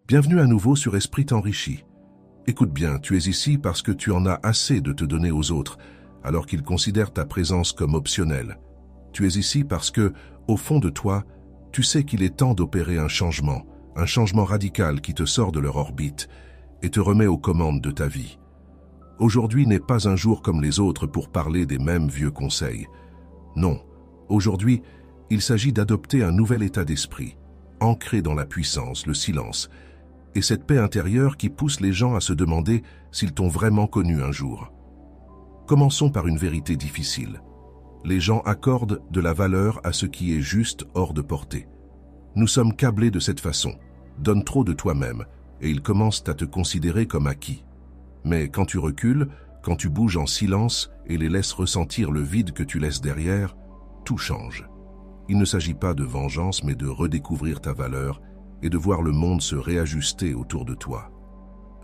Bienvenue à nouveau sur Esprit Enrichi. Écoute bien, tu es ici parce que tu en as assez de te donner aux autres, alors qu'ils considèrent ta présence comme optionnelle. Tu es ici parce que, au fond de toi, tu sais qu'il est temps d'opérer un changement radical qui te sort de leur orbite et te remet aux commandes de ta vie. Aujourd'hui n'est pas un jour comme les autres pour parler des mêmes vieux conseils. Non, aujourd'hui, il s'agit d'adopter un nouvel état d'esprit, ancré dans la puissance, le silence, et cette paix intérieure qui pousse les gens à se demander s'ils t'ont vraiment connu un jour. Commençons par une vérité difficile. Les gens accordent de la valeur à ce qui est juste hors de portée. Nous sommes câblés de cette façon. Donne trop de toi-même, et ils commencent à te considérer comme acquis. Mais quand tu recules, quand tu bouges en silence et les laisses ressentir le vide que tu laisses derrière, tout change. Il ne s'agit pas de vengeance, mais de redécouvrir ta valeur et de voir le monde se réajuster autour de toi.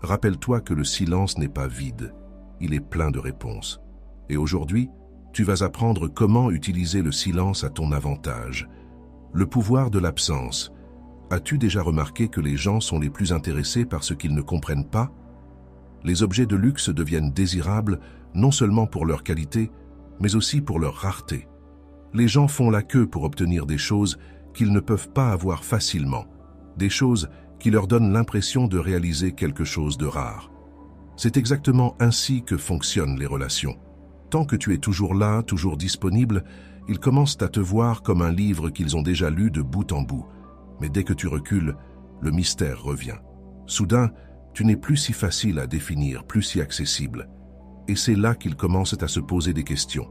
Rappelle-toi que le silence n'est pas vide, il est plein de réponses. Et aujourd'hui, tu vas apprendre comment utiliser le silence à ton avantage. Le pouvoir de l'absence. As-tu déjà remarqué que les gens sont les plus intéressés par ce qu'ils ne comprennent pas? Les objets de luxe deviennent désirables non seulement pour leur qualité, mais aussi pour leur rareté. Les gens font la queue pour obtenir des choses qu'ils ne peuvent pas avoir facilement, des choses qui leur donnent l'impression de réaliser quelque chose de rare. C'est exactement ainsi que fonctionnent les relations. Tant que tu es toujours là, toujours disponible, ils commencent à te voir comme un livre qu'ils ont déjà lu de bout en bout. Mais dès que tu recules, le mystère revient. Soudain, tu n'es plus si facile à définir, plus si accessible. Et c'est là qu'ils commencent à se poser des questions.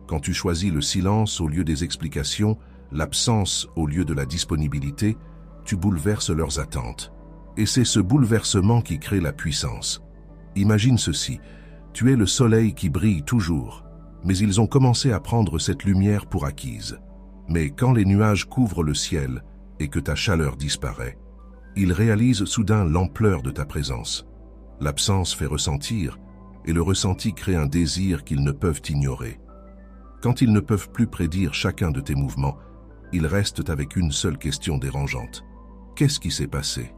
Quand tu choisis le silence au lieu des explications, l'absence au lieu de la disponibilité, tu bouleverses leurs attentes. Et c'est ce bouleversement qui crée la puissance. Imagine ceci, tu es le soleil qui brille toujours, mais ils ont commencé à prendre cette lumière pour acquise. Mais quand les nuages couvrent le ciel et que ta chaleur disparaît, ils réalisent soudain l'ampleur de ta présence. L'absence fait ressentir, et le ressenti crée un désir qu'ils ne peuvent ignorer. Quand ils ne peuvent plus prédire chacun de tes mouvements, ils restent avec une seule question dérangeante. Qu'est-ce qui s'est passé?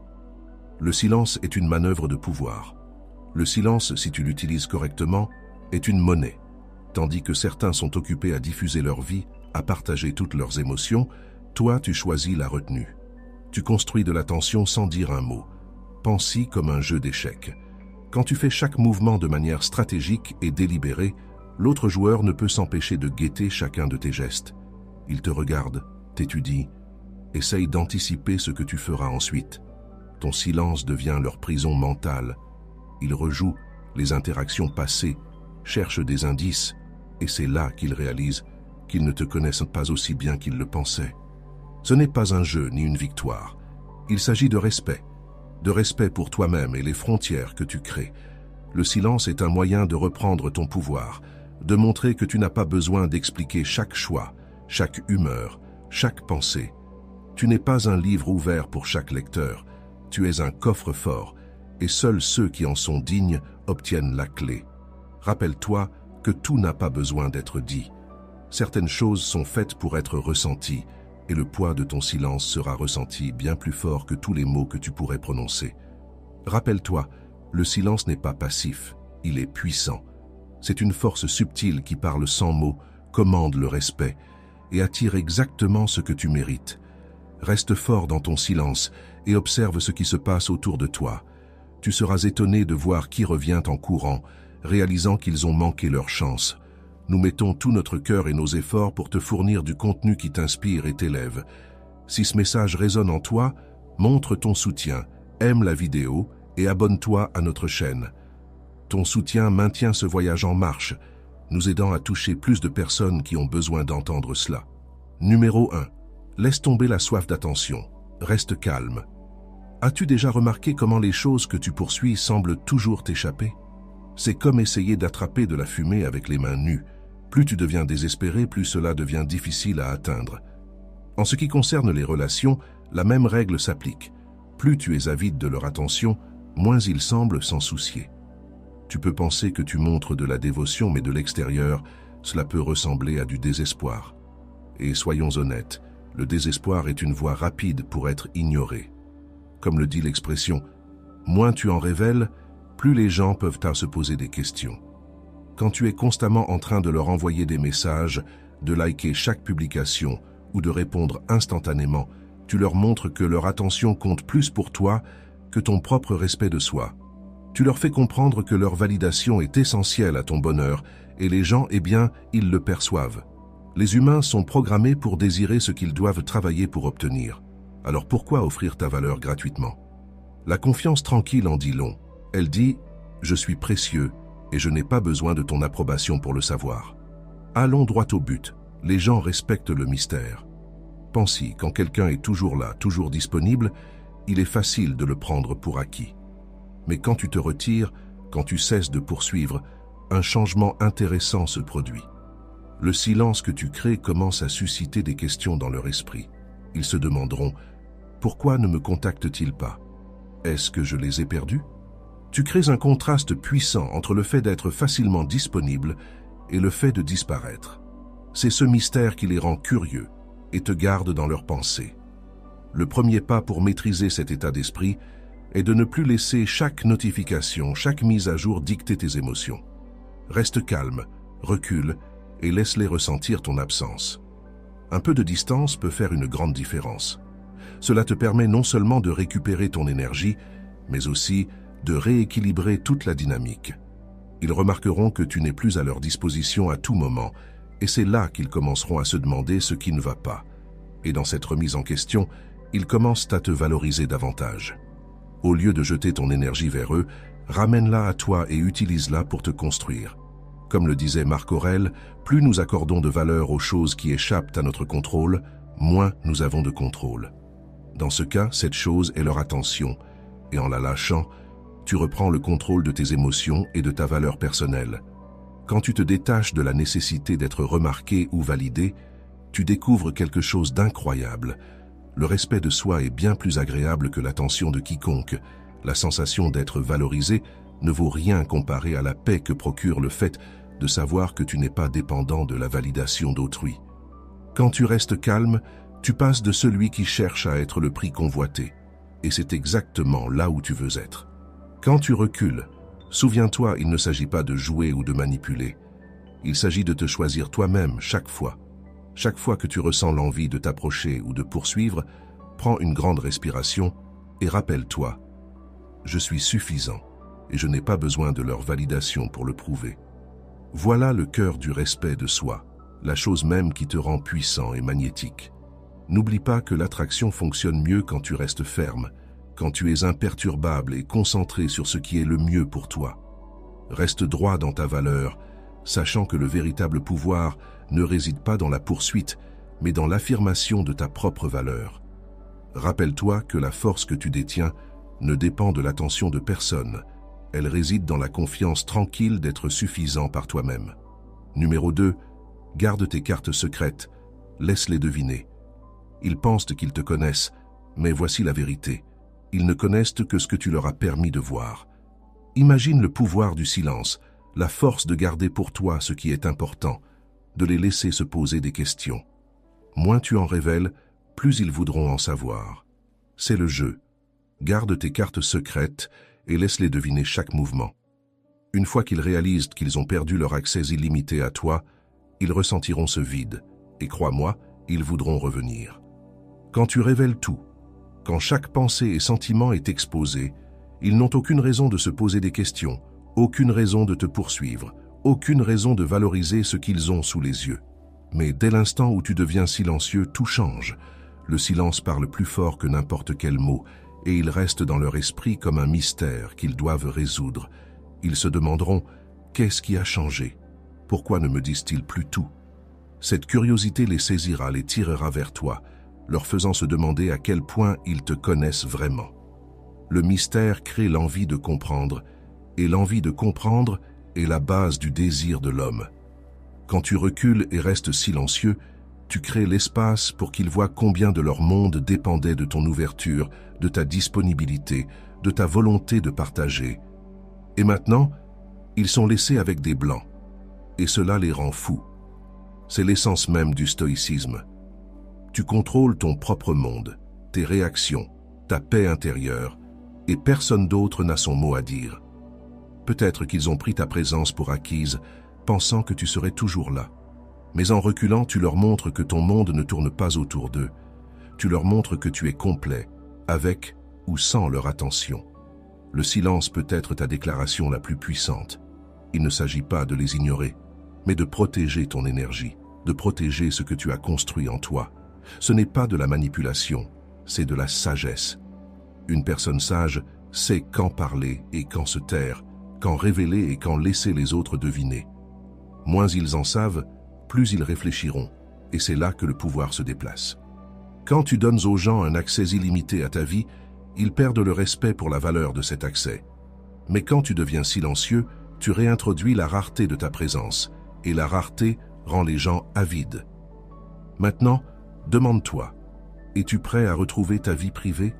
Le silence est une manœuvre de pouvoir. Le silence, si tu l'utilises correctement, est une monnaie. Tandis que certains sont occupés à diffuser leur vie, à partager toutes leurs émotions, toi tu choisis la retenue. Tu construis de l'attention sans dire un mot. Pense-y comme un jeu d'échecs. Quand tu fais chaque mouvement de manière stratégique et délibérée, l'autre joueur ne peut s'empêcher de guetter chacun de tes gestes. Il te regarde, t'étudie, essaye d'anticiper ce que tu feras ensuite. Ton silence devient leur prison mentale. Ils rejouent les interactions passées, cherchent des indices, et c'est là qu'ils réalisent qu'ils ne te connaissent pas aussi bien qu'ils le pensaient. Ce n'est pas un jeu ni une victoire. Il s'agit de respect pour toi-même et les frontières que tu crées. Le silence est un moyen de reprendre ton pouvoir, de montrer que tu n'as pas besoin d'expliquer chaque choix, chaque humeur, chaque pensée. Tu n'es pas un livre ouvert pour chaque lecteur, tu es un coffre-fort, et seuls ceux qui en sont dignes obtiennent la clé. Rappelle-toi que tout n'a pas besoin d'être dit. Certaines choses sont faites pour être ressenties, et le poids de ton silence sera ressenti bien plus fort que tous les mots que tu pourrais prononcer. Rappelle-toi, le silence n'est pas passif, il est puissant. C'est une force subtile qui parle sans mots, commande le respect, et attire exactement ce que tu mérites. Reste fort dans ton silence et observe ce qui se passe autour de toi. Tu seras étonné de voir qui revient en courant, réalisant qu'ils ont manqué leur chance. Nous mettons tout notre cœur et nos efforts pour te fournir du contenu qui t'inspire et t'élève. Si ce message résonne en toi, montre ton soutien, aime la vidéo et abonne-toi à notre chaîne. Ton soutien maintient ce voyage en marche, nous aidant à toucher plus de personnes qui ont besoin d'entendre cela. Numéro 1. Laisse tomber la soif d'attention. Reste calme. As-tu déjà remarqué comment les choses que tu poursuis semblent toujours t'échapper? C'est comme essayer d'attraper de la fumée avec les mains nues. Plus tu deviens désespéré, plus cela devient difficile à atteindre. En ce qui concerne les relations, la même règle s'applique. Plus tu es avide de leur attention, moins ils semblent s'en soucier. Tu peux penser que tu montres de la dévotion, mais de l'extérieur, cela peut ressembler à du désespoir. Et soyons honnêtes, le désespoir est une voie rapide pour être ignoré. Comme le dit l'expression, moins tu en révèles, plus les gens peuvent se poser des questions. Quand tu es constamment en train de leur envoyer des messages, de liker chaque publication ou de répondre instantanément, tu leur montres que leur attention compte plus pour toi que ton propre respect de soi. Tu leur fais comprendre que leur validation est essentielle à ton bonheur et les gens, ils le perçoivent. Les humains sont programmés pour désirer ce qu'ils doivent travailler pour obtenir. Alors pourquoi offrir ta valeur gratuitement? La confiance tranquille en dit long. Elle dit « Je suis précieux et je n'ai pas besoin de ton approbation pour le savoir ». Allons droit au but. Les gens respectent le mystère. Pense-y, quand quelqu'un est toujours là, toujours disponible, il est facile de le prendre pour acquis. Mais quand tu te retires, quand tu cesses de poursuivre, un changement intéressant se produit. Le silence que tu crées commence à susciter des questions dans leur esprit. Ils se demanderont « Pourquoi ne me contactent-ils pas? Est-ce que je les ai perdus ?» Tu crées un contraste puissant entre le fait d'être facilement disponible et le fait de disparaître. C'est ce mystère qui les rend curieux et te garde dans leurs pensées. Le premier pas pour maîtriser cet état d'esprit est de ne plus laisser chaque notification, chaque mise à jour dicter tes émotions. Reste calme, recule et laisse-les ressentir ton absence. Un peu de distance peut faire une grande différence. Cela te permet non seulement de récupérer ton énergie, mais aussi de rééquilibrer toute la dynamique. Ils remarqueront que tu n'es plus à leur disposition à tout moment, et c'est là qu'ils commenceront à se demander ce qui ne va pas. Et dans cette remise en question, ils commencent à te valoriser davantage. Au lieu de jeter ton énergie vers eux, ramène-la à toi et utilise-la pour te construire. Comme le disait Marc Aurèle, plus nous accordons de valeur aux choses qui échappent à notre contrôle, moins nous avons de contrôle. Dans ce cas, cette chose est leur attention, et en la lâchant, tu reprends le contrôle de tes émotions et de ta valeur personnelle. Quand tu te détaches de la nécessité d'être remarqué ou validé, tu découvres quelque chose d'incroyable. Le respect de soi est bien plus agréable que l'attention de quiconque. La sensation d'être valorisé ne vaut rien comparé à la paix que procure le fait de savoir que tu n'es pas dépendant de la validation d'autrui. Quand tu restes calme, tu passes de celui qui cherche à être le prix convoité. Et c'est exactement là où tu veux être. Quand tu recules, souviens-toi, il ne s'agit pas de jouer ou de manipuler. Il s'agit de te choisir toi-même chaque fois. Chaque fois que tu ressens l'envie de t'approcher ou de poursuivre, prends une grande respiration et rappelle-toi « Je suis suffisant et je n'ai pas besoin de leur validation pour le prouver ». Voilà le cœur du respect de soi, la chose même qui te rend puissant et magnétique. N'oublie pas que l'attraction fonctionne mieux quand tu restes ferme, quand tu es imperturbable et concentré sur ce qui est le mieux pour toi. Reste droit dans ta valeur, sachant que le véritable pouvoir ne réside pas dans la poursuite, mais dans l'affirmation de ta propre valeur. Rappelle-toi que la force que tu détiens ne dépend de l'attention de personne. Elle réside dans la confiance tranquille d'être suffisant par toi-même. Numéro 2. Garde tes cartes secrètes. Laisse-les deviner. Ils pensent qu'ils te connaissent, mais voici la vérité. Ils ne connaissent que ce que tu leur as permis de voir. Imagine le pouvoir du silence, la force de garder pour toi ce qui est important, de les laisser se poser des questions. Moins tu en révèles, plus ils voudront en savoir. C'est le jeu. Garde tes cartes secrètes et laisse-les deviner chaque mouvement. Une fois qu'ils réalisent qu'ils ont perdu leur accès illimité à toi, ils ressentiront ce vide, et crois-moi, ils voudront revenir. Quand tu révèles tout, quand chaque pensée et sentiment est exposé, ils n'ont aucune raison de se poser des questions, aucune raison de te poursuivre, aucune raison de valoriser ce qu'ils ont sous les yeux. Mais dès l'instant où tu deviens silencieux, tout change. Le silence parle plus fort que n'importe quel mot, et il reste dans leur esprit comme un mystère qu'ils doivent résoudre. Ils se demanderont « Qu'est-ce qui a changé? Pourquoi ne me disent-ils plus tout ?» Cette curiosité les saisira, les tirera vers toi, leur faisant se demander à quel point ils te connaissent vraiment. Le mystère crée l'envie de comprendre, et l'envie de comprendre est la base du désir de l'homme. Quand tu recules et restes silencieux, tu crées l'espace pour qu'ils voient combien de leur monde dépendait de ton ouverture, de ta disponibilité, de ta volonté de partager. Et maintenant, ils sont laissés avec des blancs, et cela les rend fous. C'est l'essence même du stoïcisme. Tu contrôles ton propre monde, tes réactions, ta paix intérieure, et personne d'autre n'a son mot à dire. Peut-être qu'ils ont pris ta présence pour acquise, pensant que tu serais toujours là. Mais en reculant, tu leur montres que ton monde ne tourne pas autour d'eux. Tu leur montres que tu es complet, avec ou sans leur attention. Le silence peut être ta déclaration la plus puissante. Il ne s'agit pas de les ignorer, mais de protéger ton énergie, de protéger ce que tu as construit en toi. Ce n'est pas de la manipulation, c'est de la sagesse. Une personne sage sait quand parler et quand se taire, quand révéler et quand laisser les autres deviner. Moins ils en savent, plus ils réfléchiront, et c'est là que le pouvoir se déplace. Quand tu donnes aux gens un accès illimité à ta vie, ils perdent le respect pour la valeur de cet accès. Mais quand tu deviens silencieux, tu réintroduis la rareté de ta présence, et la rareté rend les gens avides. Maintenant, demande-toi, es-tu prêt à retrouver ta vie privée?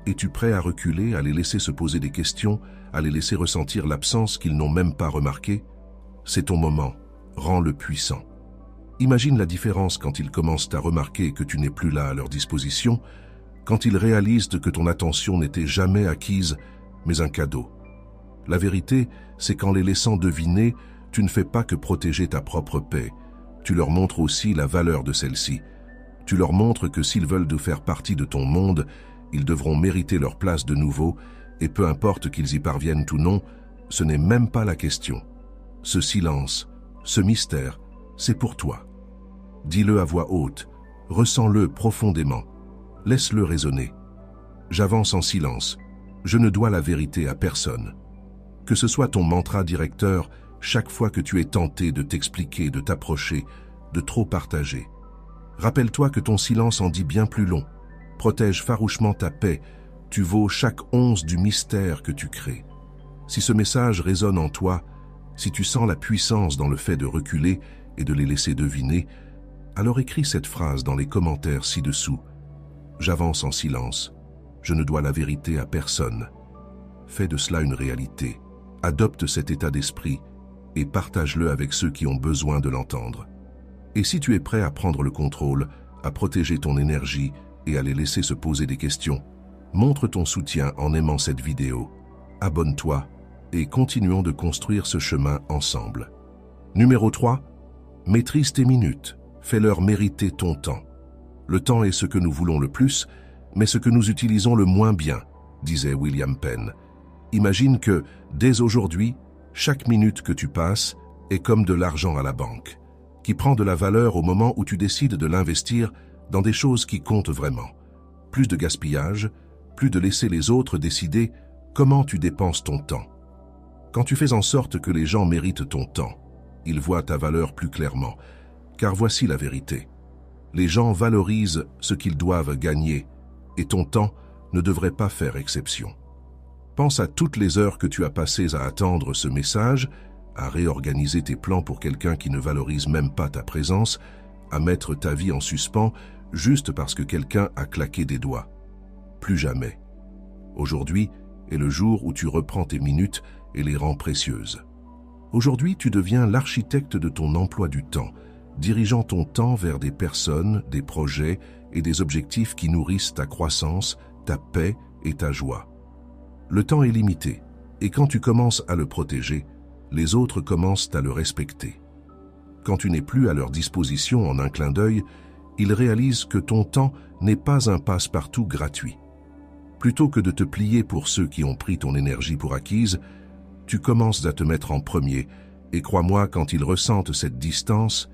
Es-tu prêt à reculer, à les laisser se poser des questions, à les laisser ressentir l'absence qu'ils n'ont même pas remarquée? C'est ton moment, rends-le puissant. Imagine la différence quand ils commencent à remarquer que tu n'es plus là à leur disposition, quand ils réalisent que ton attention n'était jamais acquise, mais un cadeau. La vérité, c'est qu'en les laissant deviner, tu ne fais pas que protéger ta propre paix, tu leur montres aussi la valeur de celle-ci. Tu leur montres que s'ils veulent de faire partie de ton monde, ils devront mériter leur place de nouveau, et peu importe qu'ils y parviennent ou non, ce n'est même pas la question. Ce silence, ce mystère, c'est pour toi. Dis-le à voix haute, ressens-le profondément, laisse-le résonner. J'avance en silence, je ne dois la vérité à personne. Que ce soit ton mantra directeur, chaque fois que tu es tenté de t'expliquer, de t'approcher, de trop partager. Rappelle-toi que ton silence en dit bien plus long. Protège farouchement ta paix, tu vaux chaque once du mystère que tu crées. Si ce message résonne en toi, si tu sens la puissance dans le fait de reculer et de les laisser deviner, alors écris cette phrase dans les commentaires ci-dessous. J'avance en silence, je ne dois la vérité à personne. Fais de cela une réalité, adopte cet état d'esprit et partage-le avec ceux qui ont besoin de l'entendre. Et si tu es prêt à prendre le contrôle, à protéger ton énergie et à les laisser se poser des questions, montre ton soutien en aimant cette vidéo. Abonne-toi et continuons de construire ce chemin ensemble. Numéro 3. Maîtrise tes minutes. Fais-leur mériter ton temps. Le temps est ce que nous voulons le plus, mais ce que nous utilisons le moins bien, disait William Penn. Imagine que, dès aujourd'hui, chaque minute que tu passes est comme de l'argent à la banque, qui prend de la valeur au moment où tu décides de l'investir dans des choses qui comptent vraiment. Plus de gaspillage, plus de laisser les autres décider comment tu dépenses ton temps. Quand tu fais en sorte que les gens méritent ton temps, ils voient ta valeur plus clairement, car voici la vérité. Les gens valorisent ce qu'ils doivent gagner, et ton temps ne devrait pas faire exception. Pense à toutes les heures que tu as passées à attendre ce message, à réorganiser tes plans pour quelqu'un qui ne valorise même pas ta présence, à mettre ta vie en suspens juste parce que quelqu'un a claqué des doigts. Plus jamais. Aujourd'hui est le jour où tu reprends tes minutes et les rends précieuses. Aujourd'hui, tu deviens l'architecte de ton emploi du temps, dirigeant ton temps vers des personnes, des projets et des objectifs qui nourrissent ta croissance, ta paix et ta joie. Le temps est limité, et quand tu commences à le protéger, les autres commencent à le respecter. Quand tu n'es plus à leur disposition en un clin d'œil, ils réalisent que ton temps n'est pas un passe-partout gratuit. Plutôt que de te plier pour ceux qui ont pris ton énergie pour acquise, tu commences à te mettre en premier, et crois-moi, quand ils ressentent cette distance,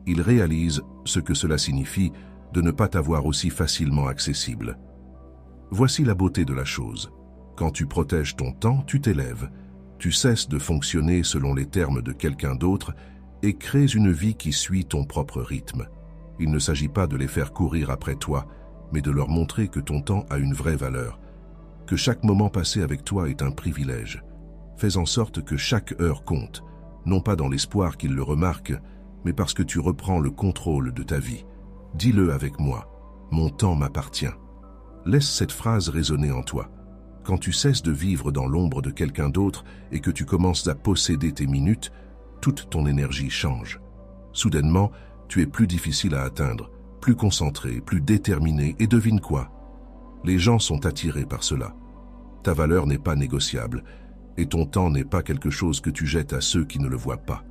ils réalisent ce que cela signifie de ne pas t'avoir aussi facilement accessible. Voici la beauté de la chose. Quand tu protèges ton temps, tu t'élèves. Tu cesses de fonctionner selon les termes de quelqu'un d'autre et crées une vie qui suit ton propre rythme. Il ne s'agit pas de les faire courir après toi, mais de leur montrer que ton temps a une vraie valeur, que chaque moment passé avec toi est un privilège. Fais en sorte que chaque heure compte, non pas dans l'espoir qu'ils le remarquent, mais parce que tu reprends le contrôle de ta vie. Dis-le avec moi, mon temps m'appartient. Laisse cette phrase résonner en toi. Quand tu cesses de vivre dans l'ombre de quelqu'un d'autre et que tu commences à posséder tes minutes, toute ton énergie change. Soudainement, tu es plus difficile à atteindre, plus concentré, plus déterminé, et devine quoi? Les gens sont attirés par cela. Ta valeur n'est pas négociable, et ton temps n'est pas quelque chose que tu jettes à ceux qui ne le voient pas.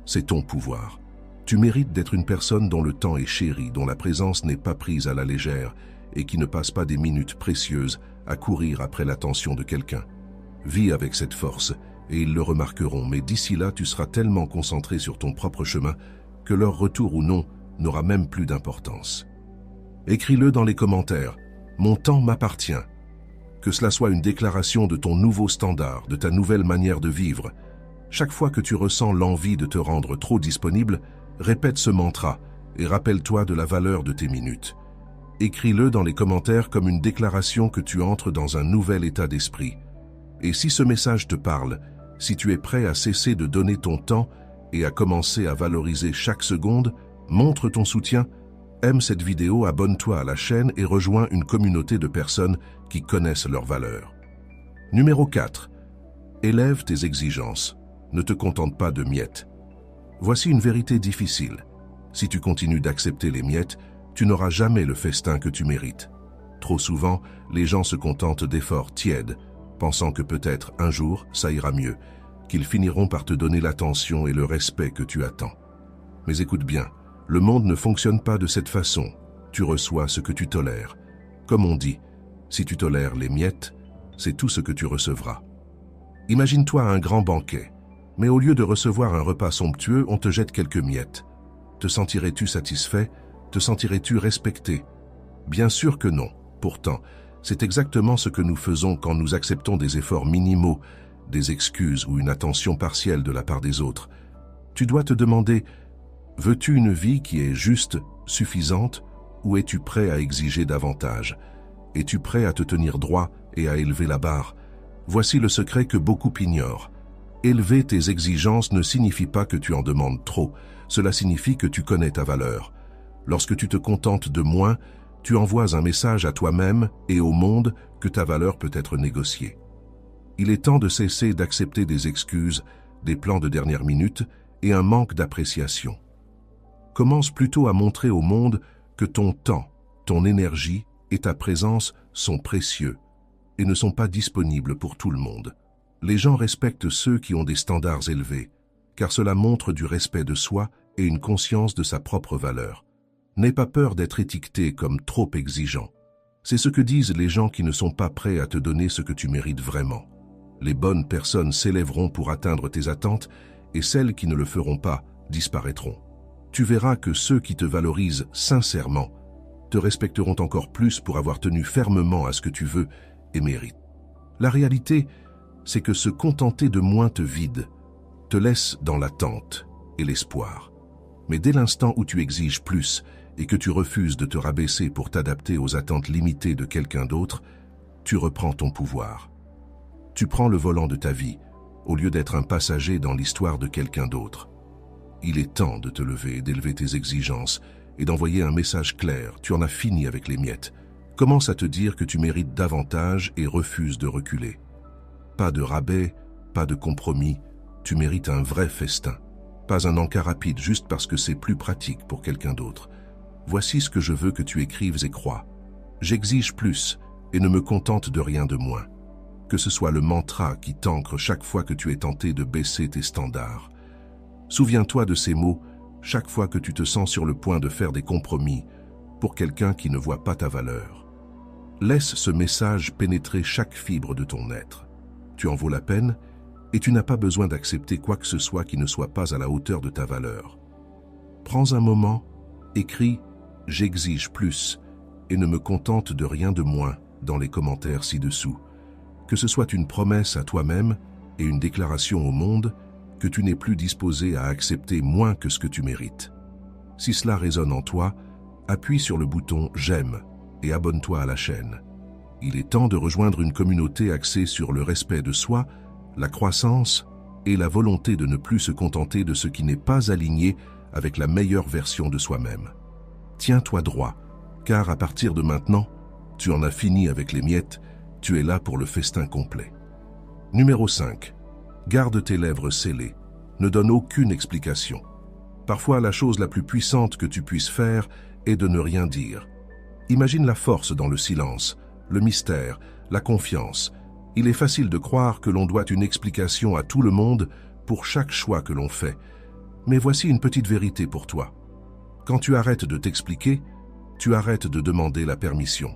C'est ton pouvoir. Tu mérites d'être une personne dont le temps est chéri, dont la présence n'est pas prise à la légère et qui ne passe pas des minutes précieuses à courir après l'attention de quelqu'un. Vis avec cette force et ils le remarqueront, mais d'ici là, tu seras tellement concentré sur ton propre chemin que leur retour ou non n'aura même plus d'importance. Écris-le dans les commentaires. Mon temps m'appartient. Que cela soit une déclaration de ton nouveau standard, de ta nouvelle manière de vivre. Chaque fois que tu ressens l'envie de te rendre trop disponible, répète ce mantra et rappelle-toi de la valeur de tes minutes. Écris-le dans les commentaires comme une déclaration que tu entres dans un nouvel état d'esprit. Et si ce message te parle, si tu es prêt à cesser de donner ton temps et à commencer à valoriser chaque seconde, montre ton soutien, aime cette vidéo, abonne-toi à la chaîne et rejoins une communauté de personnes qui connaissent leurs valeurs. Numéro 4. Élève tes exigences. Ne te contente pas de miettes. Voici une vérité difficile. Si tu continues d'accepter les miettes, tu n'auras jamais le festin que tu mérites. Trop souvent, les gens se contentent d'efforts tièdes, pensant que peut-être un jour, ça ira mieux, qu'ils finiront par te donner l'attention et le respect que tu attends. Mais écoute bien, le monde ne fonctionne pas de cette façon. Tu reçois ce que tu tolères. Comme on dit, si tu tolères les miettes, c'est tout ce que tu recevras. Imagine-toi un grand banquet, mais au lieu de recevoir un repas somptueux, on te jette quelques miettes. Te sentirais-tu satisfait? Te sentirais-tu respecté? Bien sûr que non. Pourtant, c'est exactement ce que nous faisons quand nous acceptons des efforts minimaux, des excuses ou une attention partielle de la part des autres. Tu dois te demander, veux-tu une vie qui est juste, suffisante, ou es-tu prêt à exiger davantage? Es-tu prêt à te tenir droit et à élever la barre? Voici le secret que beaucoup ignorent. Élever tes exigences ne signifie pas que tu en demandes trop, cela signifie que tu connais ta valeur. Lorsque tu te contentes de moins, tu envoies un message à toi-même et au monde que ta valeur peut être négociée. Il est temps de cesser d'accepter des excuses, des plans de dernière minute et un manque d'appréciation. Commence plutôt à montrer au monde que ton temps, ton énergie et ta présence sont précieux et ne sont pas disponibles pour tout le monde. Les gens respectent ceux qui ont des standards élevés, car cela montre du respect de soi et une conscience de sa propre valeur. N'aie pas peur d'être étiqueté comme trop exigeant. C'est ce que disent les gens qui ne sont pas prêts à te donner ce que tu mérites vraiment. Les bonnes personnes s'élèveront pour atteindre tes attentes et celles qui ne le feront pas disparaîtront. Tu verras que ceux qui te valorisent sincèrement te respecteront encore plus pour avoir tenu fermement à ce que tu veux et mérites. La réalité, c'est que se contenter de moins te vide, te laisse dans l'attente et l'espoir. Mais dès l'instant où tu exiges plus et que tu refuses de te rabaisser pour t'adapter aux attentes limitées de quelqu'un d'autre, tu reprends ton pouvoir. Tu prends le volant de ta vie, au lieu d'être un passager dans l'histoire de quelqu'un d'autre. Il est temps de te lever et d'élever tes exigences et d'envoyer un message clair. Tu en as fini avec les miettes. Commence à te dire que tu mérites davantage et refuse de reculer. Pas de rabais, pas de compromis, tu mérites un vrai festin. Pas un encas rapide juste parce que c'est plus pratique pour quelqu'un d'autre. Voici ce que je veux que tu écrives et crois. J'exige plus et ne me contente de rien de moins. Que ce soit le mantra qui t'ancre chaque fois que tu es tenté de baisser tes standards. Souviens-toi de ces mots chaque fois que tu te sens sur le point de faire des compromis pour quelqu'un qui ne voit pas ta valeur. Laisse ce message pénétrer chaque fibre de ton être. Tu en vaux la peine et tu n'as pas besoin d'accepter quoi que ce soit qui ne soit pas à la hauteur de ta valeur. Prends un moment, écris « J'exige plus » et ne me contente de rien de moins dans les commentaires ci-dessous. Que ce soit une promesse à toi-même et une déclaration au monde que tu n'es plus disposé à accepter moins que ce que tu mérites. Si cela résonne en toi, appuie sur le bouton « J'aime » et abonne-toi à la chaîne. Il est temps de rejoindre une communauté axée sur le respect de soi, la croissance et la volonté de ne plus se contenter de ce qui n'est pas aligné avec la meilleure version de soi-même. Tiens-toi droit, car à partir de maintenant, tu en as fini avec les miettes, tu es là pour le festin complet. Numéro 5. Garde tes lèvres scellées. Ne donne aucune explication. Parfois, la chose la plus puissante que tu puisses faire est de ne rien dire. Imagine la force dans le silence, le mystère, la confiance. Il est facile de croire que l'on doit une explication à tout le monde pour chaque choix que l'on fait. Mais voici une petite vérité pour toi. Quand tu arrêtes de t'expliquer, tu arrêtes de demander la permission.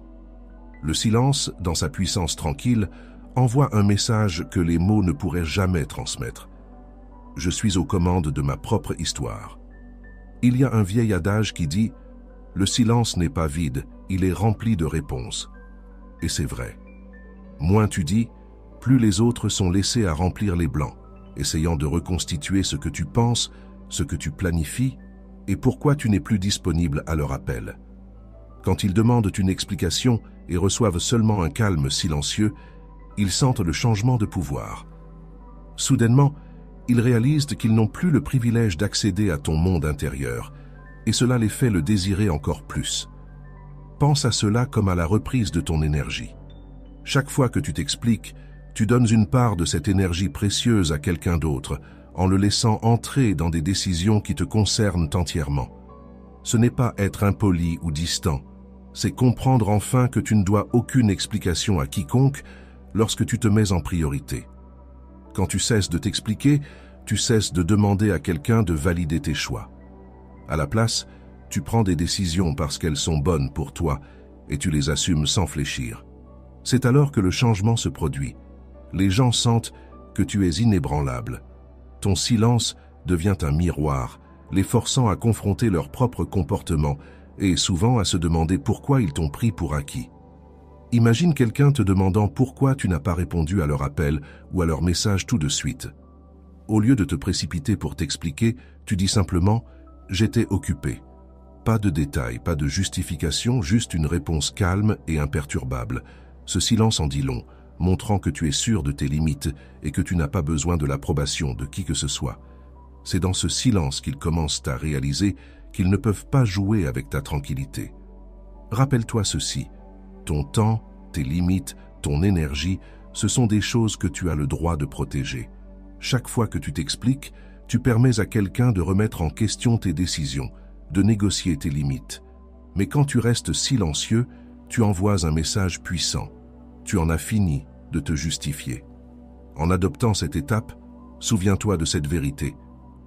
Le silence, dans sa puissance tranquille, envoie un message que les mots ne pourraient jamais transmettre. Je suis aux commandes de ma propre histoire. Il y a un vieil adage qui dit « Le silence n'est pas vide, il est rempli de réponses ». Et c'est vrai. Moins tu dis, plus les autres sont laissés à remplir les blancs, essayant de reconstituer ce que tu penses, ce que tu planifies, et pourquoi tu n'es plus disponible à leur appel. Quand ils demandent une explication et reçoivent seulement un calme silencieux, ils sentent le changement de pouvoir. Soudainement, ils réalisent qu'ils n'ont plus le privilège d'accéder à ton monde intérieur, et cela les fait le désirer encore plus. Pense à cela comme à la reprise de ton énergie. Chaque fois que tu t'expliques, tu donnes une part de cette énergie précieuse à quelqu'un d'autre, en le laissant entrer dans des décisions qui te concernent entièrement. Ce n'est pas être impoli ou distant, c'est comprendre enfin que tu ne dois aucune explication à quiconque lorsque tu te mets en priorité. Quand tu cesses de t'expliquer, tu cesses de demander à quelqu'un de valider tes choix. À la place, tu prends des décisions parce qu'elles sont bonnes pour toi et tu les assumes sans fléchir. C'est alors que le changement se produit. Les gens sentent que tu es inébranlable. Ton silence devient un miroir, les forçant à confronter leur propre comportement et souvent à se demander pourquoi ils t'ont pris pour acquis. Imagine quelqu'un te demandant pourquoi tu n'as pas répondu à leur appel ou à leur message tout de suite. Au lieu de te précipiter pour t'expliquer, tu dis simplement « j'étais occupé ». Pas de détails, pas de justification, juste une réponse calme et imperturbable. Ce silence en dit long, montrant que tu es sûr de tes limites et que tu n'as pas besoin de l'approbation de qui que ce soit. C'est dans ce silence qu'ils commencent à réaliser qu'ils ne peuvent pas jouer avec ta tranquillité. Rappelle-toi ceci, ton temps, tes limites, ton énergie, ce sont des choses que tu as le droit de protéger. Chaque fois que tu t'expliques, tu permets à quelqu'un de remettre en question tes décisions, de négocier tes limites. Mais quand tu restes silencieux, tu envoies un message puissant. Tu en as fini de te justifier. En adoptant cette étape, souviens-toi de cette vérité.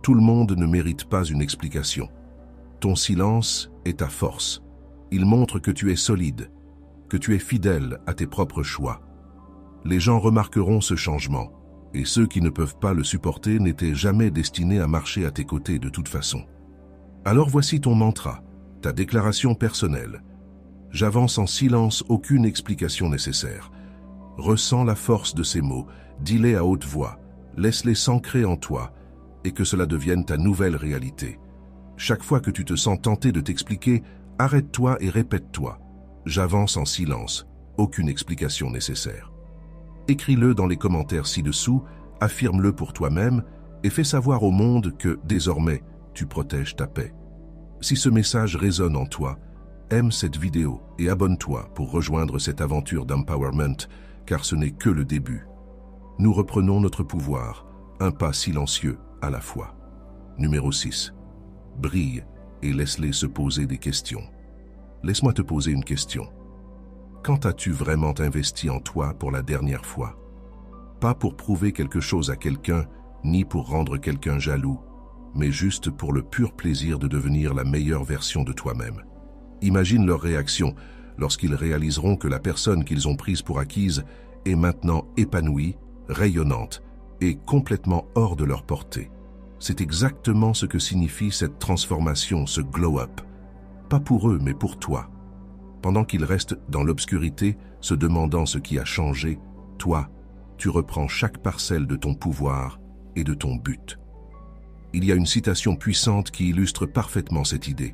Tout le monde ne mérite pas une explication. Ton silence est ta force. Il montre que tu es solide, que tu es fidèle à tes propres choix. Les gens remarqueront ce changement, et ceux qui ne peuvent pas le supporter n'étaient jamais destinés à marcher à tes côtés de toute façon. Alors voici ton mantra, ta déclaration personnelle. J'avance en silence, aucune explication nécessaire. Ressens la force de ces mots, dis-les à haute voix, laisse-les s'ancrer en toi et que cela devienne ta nouvelle réalité. Chaque fois que tu te sens tenté de t'expliquer, arrête-toi et répète-toi. J'avance en silence, aucune explication nécessaire. Écris-le dans les commentaires ci-dessous, affirme-le pour toi-même et fais savoir au monde que, désormais, tu protèges ta paix. Si ce message résonne en toi, aime cette vidéo et abonne-toi pour rejoindre cette aventure d'empowerment, car ce n'est que le début. Nous reprenons notre pouvoir, un pas silencieux à la fois. Numéro 6. Brille et laisse-les se poser des questions. Laisse-moi te poser une question. Quand as-tu vraiment investi en toi pour la dernière fois? Pas pour prouver quelque chose à quelqu'un, ni pour rendre quelqu'un jaloux, mais juste pour le pur plaisir de devenir la meilleure version de toi-même. Imagine leur réaction lorsqu'ils réaliseront que la personne qu'ils ont prise pour acquise est maintenant épanouie, rayonnante et complètement hors de leur portée. C'est exactement ce que signifie cette transformation, ce glow-up. Pas pour eux, mais pour toi. Pendant qu'ils restent dans l'obscurité, se demandant ce qui a changé, toi, tu reprends chaque parcelle de ton pouvoir et de ton but. Il y a une citation puissante qui illustre parfaitement cette idée.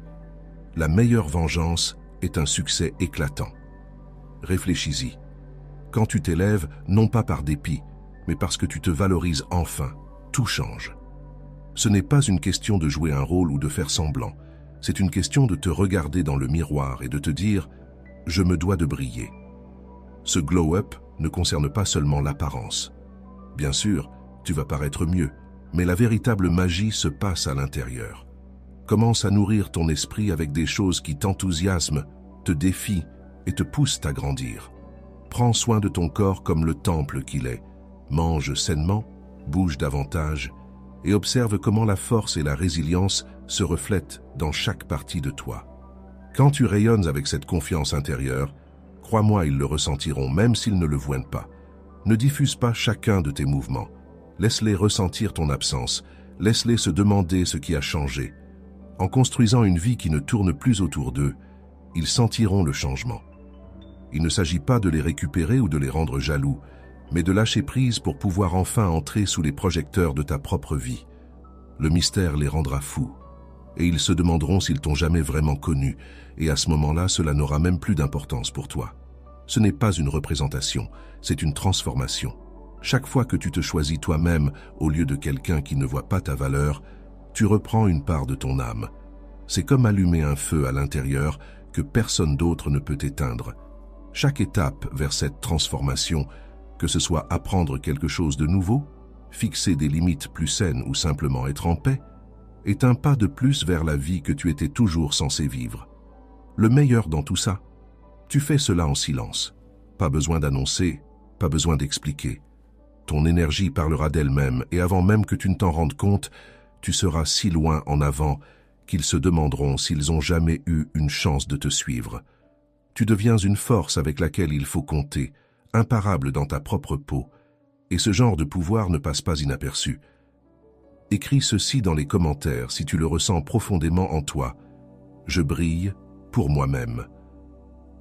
La meilleure vengeance est un succès éclatant. Réfléchis-y. Quand tu t'élèves, non pas par dépit, mais parce que tu te valorises enfin, tout change. Ce n'est pas une question de jouer un rôle ou de faire semblant. C'est une question de te regarder dans le miroir et de te dire « Je me dois de briller ». Ce glow-up ne concerne pas seulement l'apparence. Bien sûr, tu vas paraître mieux, mais la véritable magie se passe à l'intérieur. Commence à nourrir ton esprit avec des choses qui t'enthousiasment, te défient et te poussent à grandir. Prends soin de ton corps comme le temple qu'il est. Mange sainement, bouge davantage et observe comment la force et la résilience se reflètent dans chaque partie de toi. Quand tu rayonnes avec cette confiance intérieure, crois-moi, ils le ressentiront même s'ils ne le voient pas. Ne diffuse pas chacun de tes mouvements. Laisse-les ressentir ton absence. Laisse-les se demander ce qui a changé. En construisant une vie qui ne tourne plus autour d'eux, ils sentiront le changement. Il ne s'agit pas de les récupérer ou de les rendre jaloux, mais de lâcher prise pour pouvoir enfin entrer sous les projecteurs de ta propre vie. Le mystère les rendra fous, et ils se demanderont s'ils t'ont jamais vraiment connu, et à ce moment-là, cela n'aura même plus d'importance pour toi. Ce n'est pas une représentation, c'est une transformation. Chaque fois que tu te choisis toi-même au lieu de quelqu'un qui ne voit pas ta valeur, tu reprends une part de ton âme. C'est comme allumer un feu à l'intérieur que personne d'autre ne peut éteindre. Chaque étape vers cette transformation, que ce soit apprendre quelque chose de nouveau, fixer des limites plus saines ou simplement être en paix, est un pas de plus vers la vie que tu étais toujours censé vivre. Le meilleur dans tout ça, tu fais cela en silence. Pas besoin d'annoncer, pas besoin d'expliquer. Ton énergie parlera d'elle-même et avant même que tu ne t'en rendes compte, tu seras si loin en avant qu'ils se demanderont s'ils ont jamais eu une chance de te suivre. Tu deviens une force avec laquelle il faut compter, imparable dans ta propre peau, et ce genre de pouvoir ne passe pas inaperçu. Écris ceci dans les commentaires si tu le ressens profondément en toi. Je brille pour moi-même.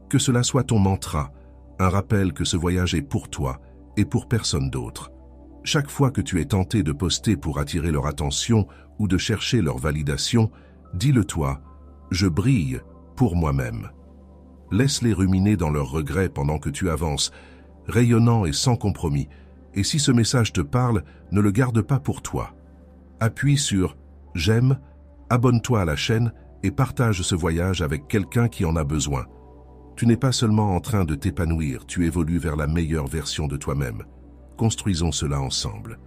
Que cela soit ton mantra, un rappel que ce voyage est pour toi et pour personne d'autre. Chaque fois que tu es tenté de poster pour attirer leur attention ou de chercher leur validation, dis-le-toi, je brille pour moi-même. Laisse-les ruminer dans leurs regrets pendant que tu avances, rayonnant et sans compromis, et si ce message te parle, ne le garde pas pour toi. Appuie sur « J'aime », abonne-toi à la chaîne et partage ce voyage avec quelqu'un qui en a besoin. Tu n'es pas seulement en train de t'épanouir, tu évolues vers la meilleure version de toi-même. Construisons cela ensemble.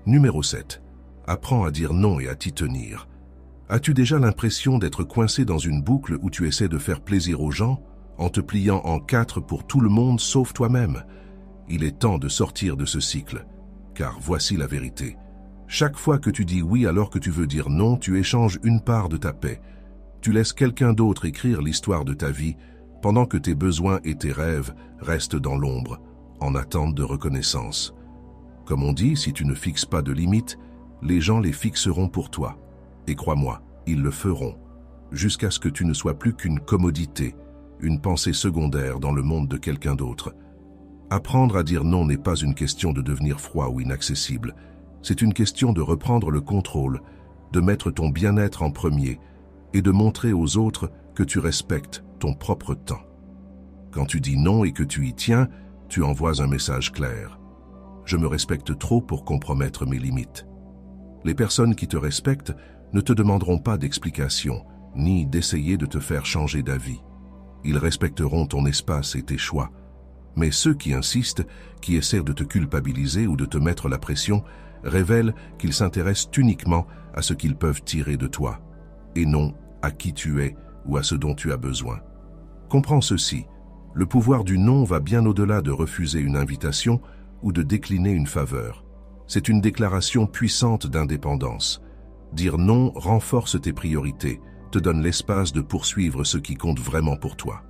Numéro 7. Apprends à dire non et à t'y tenir. As-tu déjà l'impression d'être coincé dans une boucle où tu essaies de faire plaisir aux gens, en te pliant en quatre pour tout le monde sauf toi-même? Il est temps de sortir de ce cycle, car voici la vérité. Chaque fois que tu dis oui alors que tu veux dire non, tu échanges une part de ta paix. Tu laisses quelqu'un d'autre écrire l'histoire de ta vie, pendant que tes besoins et tes rêves restent dans l'ombre, en attente de reconnaissance. Comme on dit, si tu ne fixes pas de limites, les gens les fixeront pour toi. Et crois-moi, ils le feront, jusqu'à ce que tu ne sois plus qu'une commodité, une pensée secondaire dans le monde de quelqu'un d'autre. Apprendre à dire non n'est pas une question de devenir froid ou inaccessible, c'est une question de reprendre le contrôle, de mettre ton bien-être en premier et de montrer aux autres que tu respectes ton propre temps. Quand tu dis non et que tu y tiens, tu envoies un message clair. Je me respecte trop pour compromettre mes limites. Les personnes qui te respectent ne te demanderont pas d'explications, ni d'essayer de te faire changer d'avis. Ils respecteront ton espace et tes choix. Mais ceux qui insistent, qui essaient de te culpabiliser ou de te mettre la pression, révèlent qu'ils s'intéressent uniquement à ce qu'ils peuvent tirer de toi, et non à qui tu es ou à ce dont tu as besoin. Comprends ceci, le pouvoir du non va bien au-delà de refuser une invitation ou de décliner une faveur. C'est une déclaration puissante d'indépendance. Dire non renforce tes priorités, te donne l'espace de poursuivre ce qui compte vraiment pour toi.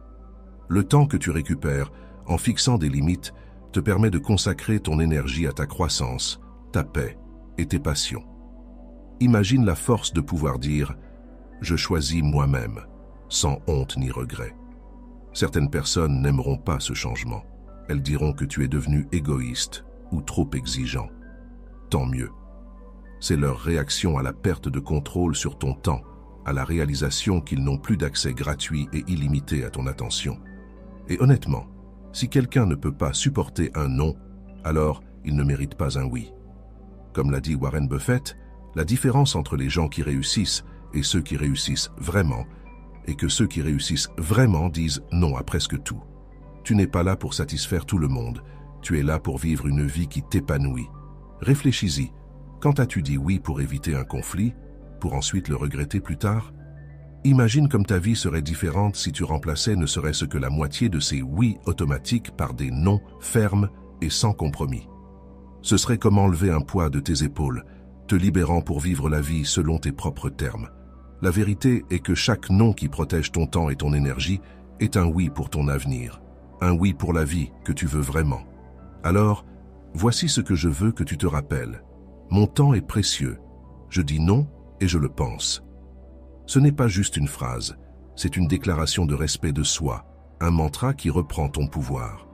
Le temps que tu récupères, en fixant des limites, te permet de consacrer ton énergie à ta croissance, ta paix et tes passions. Imagine la force de pouvoir dire « Je choisis moi-même », sans honte ni regret. Certaines personnes n'aimeront pas ce changement. Elles diront que tu es devenu égoïste ou trop exigeant. Tant mieux. C'est leur réaction à la perte de contrôle sur ton temps, à la réalisation qu'ils n'ont plus d'accès gratuit et illimité à ton attention. Et honnêtement, si quelqu'un ne peut pas supporter un non, alors il ne mérite pas un oui. Comme l'a dit Warren Buffett, la différence entre les gens qui réussissent et ceux qui réussissent vraiment est que ceux qui réussissent vraiment disent non à presque tout. Tu n'es pas là pour satisfaire tout le monde, tu es là pour vivre une vie qui t'épanouit. Réfléchis-y, quand as-tu dit oui pour éviter un conflit, pour ensuite le regretter plus tard? Imagine comme ta vie serait différente si tu remplaçais ne serait-ce que la moitié de ces oui automatiques par des non fermes et sans compromis. Ce serait comme enlever un poids de tes épaules, te libérant pour vivre la vie selon tes propres termes. La vérité est que chaque non qui protège ton temps et ton énergie est un oui pour ton avenir, un oui pour la vie que tu veux vraiment. Alors, voici ce que je veux que tu te rappelles. Mon temps est précieux. Je dis non et je le pense. Ce n'est pas juste une phrase, c'est une déclaration de respect de soi, un mantra qui reprend ton pouvoir.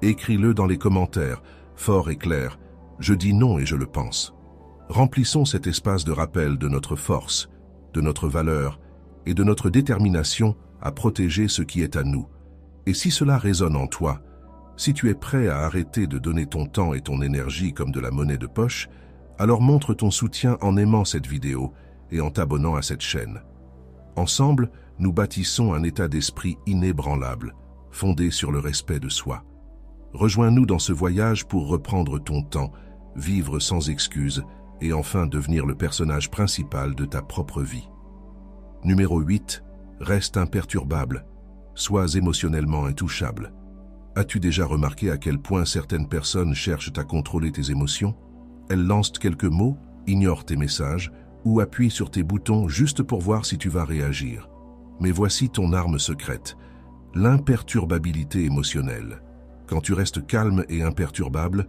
Écris-le dans les commentaires, fort et clair. Je dis non et je le pense. Remplissons cet espace de rappel de notre force, de notre valeur et de notre détermination à protéger ce qui est à nous. Et si cela résonne en toi, si tu es prêt à arrêter de donner ton temps et ton énergie comme de la monnaie de poche, alors montre ton soutien en aimant cette vidéo et en t'abonnant à cette chaîne. Ensemble, nous bâtissons un état d'esprit inébranlable, fondé sur le respect de soi. Rejoins-nous dans ce voyage pour reprendre ton temps, vivre sans excuses et enfin devenir le personnage principal de ta propre vie. Numéro 8. Reste imperturbable. Sois émotionnellement intouchable. As-tu déjà remarqué à quel point certaines personnes cherchent à contrôler tes émotions? Elles lancent quelques mots, ignorent tes messages ou appuient sur tes boutons juste pour voir si tu vas réagir. Mais voici ton arme secrète, l'imperturbabilité émotionnelle. Quand tu restes calme et imperturbable,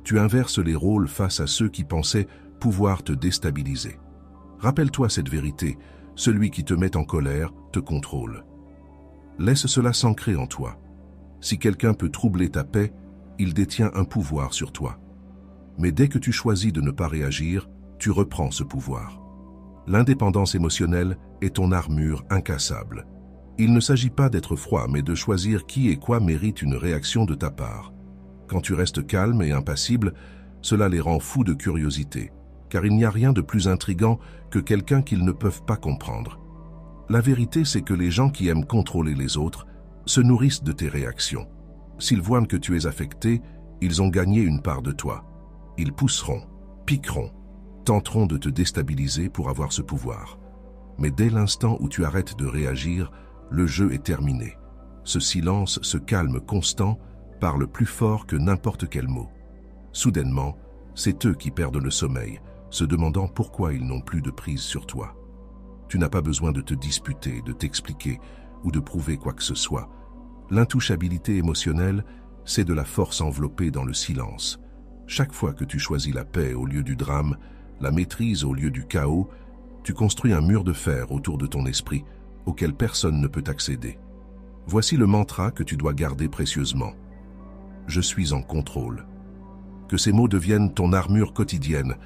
tu inverses les rôles face à ceux qui pensaient pouvoir te déstabiliser. Rappelle-toi cette vérité, celui qui te met en colère te contrôle. Laisse cela s'ancrer en toi. Si quelqu'un peut troubler ta paix, il détient un pouvoir sur toi. Mais dès que tu choisis de ne pas réagir, tu reprends ce pouvoir. L'indépendance émotionnelle est ton armure incassable. Il ne s'agit pas d'être froid, mais de choisir qui et quoi mérite une réaction de ta part. Quand tu restes calme et impassible, cela les rend fous de curiosité, car il n'y a rien de plus intrigant que quelqu'un qu'ils ne peuvent pas comprendre. La vérité, c'est que les gens qui aiment contrôler les autres se nourrissent de tes réactions. S'ils voient que tu es affecté, ils ont gagné une part de toi. Ils pousseront, piqueront, tenteront de te déstabiliser pour avoir ce pouvoir. Mais dès l'instant où tu arrêtes de réagir, le jeu est terminé. Ce silence, ce calme constant, parle plus fort que n'importe quel mot. Soudainement, c'est eux qui perdent le sommeil, se demandant pourquoi ils n'ont plus de prise sur toi. Tu n'as pas besoin de te disputer, de t'expliquer ou de prouver quoi que ce soit. L'intouchabilité émotionnelle, c'est de la force enveloppée dans le silence. Chaque fois que tu choisis la paix au lieu du drame, la maîtrise au lieu du chaos, tu construis un mur de fer autour de ton esprit auquel personne ne peut accéder. Voici le mantra que tu dois garder précieusement. Je suis en contrôle. Que ces mots deviennent ton armure quotidienne,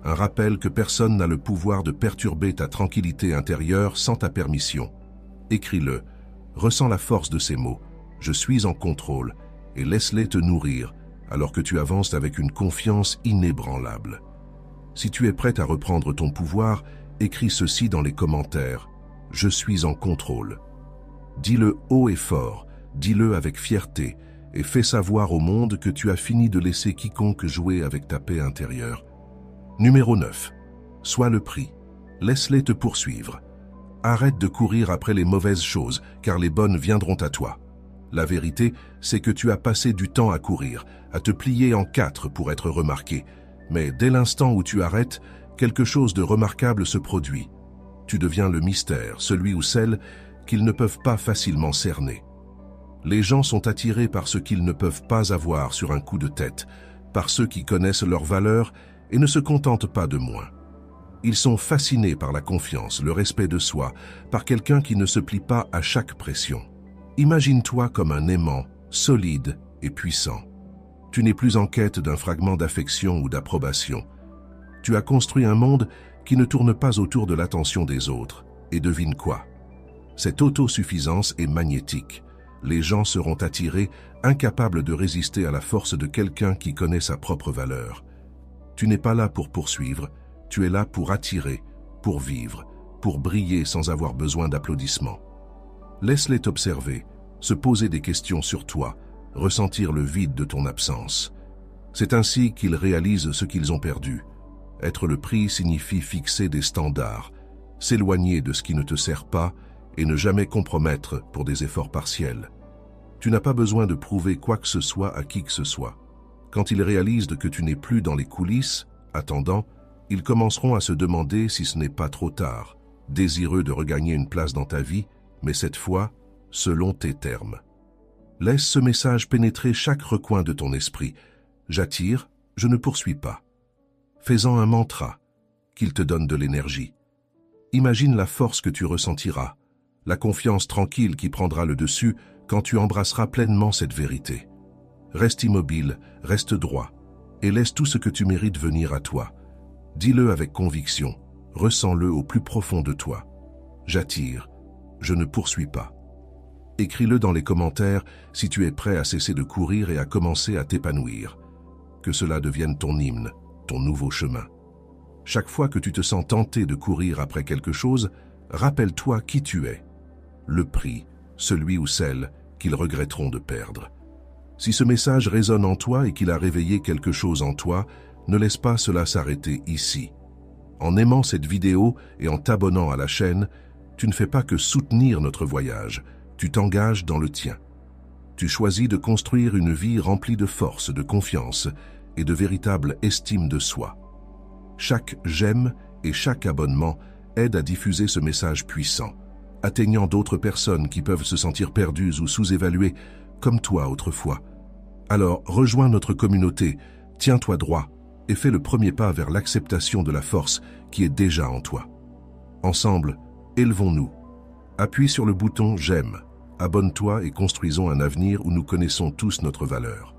un rappel que personne n'a le pouvoir de perturber ta tranquillité intérieure sans ta permission. Écris-le, ressens la force de ces mots. Je suis en contrôle et laisse-les te nourrir alors que tu avances avec une confiance inébranlable. Si tu es prête à reprendre ton pouvoir, écris ceci dans les commentaires. Je suis en contrôle. Dis-le haut et fort, dis-le avec fierté et fais savoir au monde que tu as fini de laisser quiconque jouer avec ta paix intérieure. Numéro 9. Sois le prix. Laisse-les te poursuivre. Arrête de courir après les mauvaises choses, car les bonnes viendront à toi. La vérité, c'est que tu as passé du temps à courir, à te plier en quatre pour être remarqué. Mais dès l'instant où tu arrêtes, quelque chose de remarquable se produit. Tu deviens le mystère, celui ou celle qu'ils ne peuvent pas facilement cerner. Les gens sont attirés par ce qu'ils ne peuvent pas avoir sur un coup de tête, par ceux qui connaissent leurs valeurs et ne se contentent pas de moins. Ils sont fascinés par la confiance, le respect de soi, par quelqu'un qui ne se plie pas à chaque pression. Imagine-toi comme un aimant, solide et puissant. Tu n'es plus en quête d'un fragment d'affection ou d'approbation. Tu as construit un monde qui ne tourne pas autour de l'attention des autres. Et devine quoi? Cette autosuffisance est magnétique. Les gens seront attirés, incapables de résister à la force de quelqu'un qui connaît sa propre valeur. Tu n'es pas là pour poursuivre, tu es là pour attirer, pour vivre, pour briller sans avoir besoin d'applaudissements. Laisse-les t'observer, se poser des questions sur toi, ressentir le vide de ton absence. C'est ainsi qu'ils réalisent ce qu'ils ont perdu. Être le prix signifie fixer des standards, s'éloigner de ce qui ne te sert pas et ne jamais compromettre pour des efforts partiels. Tu n'as pas besoin de prouver quoi que ce soit à qui que ce soit. Quand ils réalisent que tu n'es plus dans les coulisses, attendant, ils commenceront à se demander si ce n'est pas trop tard, désireux de regagner une place dans ta vie, mais cette fois, selon tes termes. Laisse ce message pénétrer chaque recoin de ton esprit. J'attire, je ne poursuis pas. Fais-en un mantra, qu'il te donne de l'énergie. Imagine la force que tu ressentiras, la confiance tranquille qui prendra le dessus quand tu embrasseras pleinement cette vérité. Reste immobile, reste droit, et laisse tout ce que tu mérites venir à toi. Dis-le avec conviction, ressens-le au plus profond de toi. J'attire, je ne poursuis pas. Écris-le dans les commentaires si tu es prêt à cesser de courir et à commencer à t'épanouir. Que cela devienne ton hymne, ton nouveau chemin. Chaque fois que tu te sens tenté de courir après quelque chose, rappelle-toi qui tu es. Le prix, celui ou celle qu'ils regretteront de perdre. Si ce message résonne en toi et qu'il a réveillé quelque chose en toi, ne laisse pas cela s'arrêter ici. En aimant cette vidéo et en t'abonnant à la chaîne, tu ne fais pas que soutenir notre voyage, tu t'engages dans le tien. Tu choisis de construire une vie remplie de force, de confiance et de véritable estime de soi. Chaque j'aime et chaque abonnement aide à diffuser ce message puissant, atteignant d'autres personnes qui peuvent se sentir perdues ou sous-évaluées, comme toi autrefois. Alors, rejoins notre communauté, tiens-toi droit et fais le premier pas vers l'acceptation de la force qui est déjà en toi. Ensemble, élevons-nous. Appuie sur le bouton « J'aime », abonne-toi et construisons un avenir où nous connaissons tous notre valeur.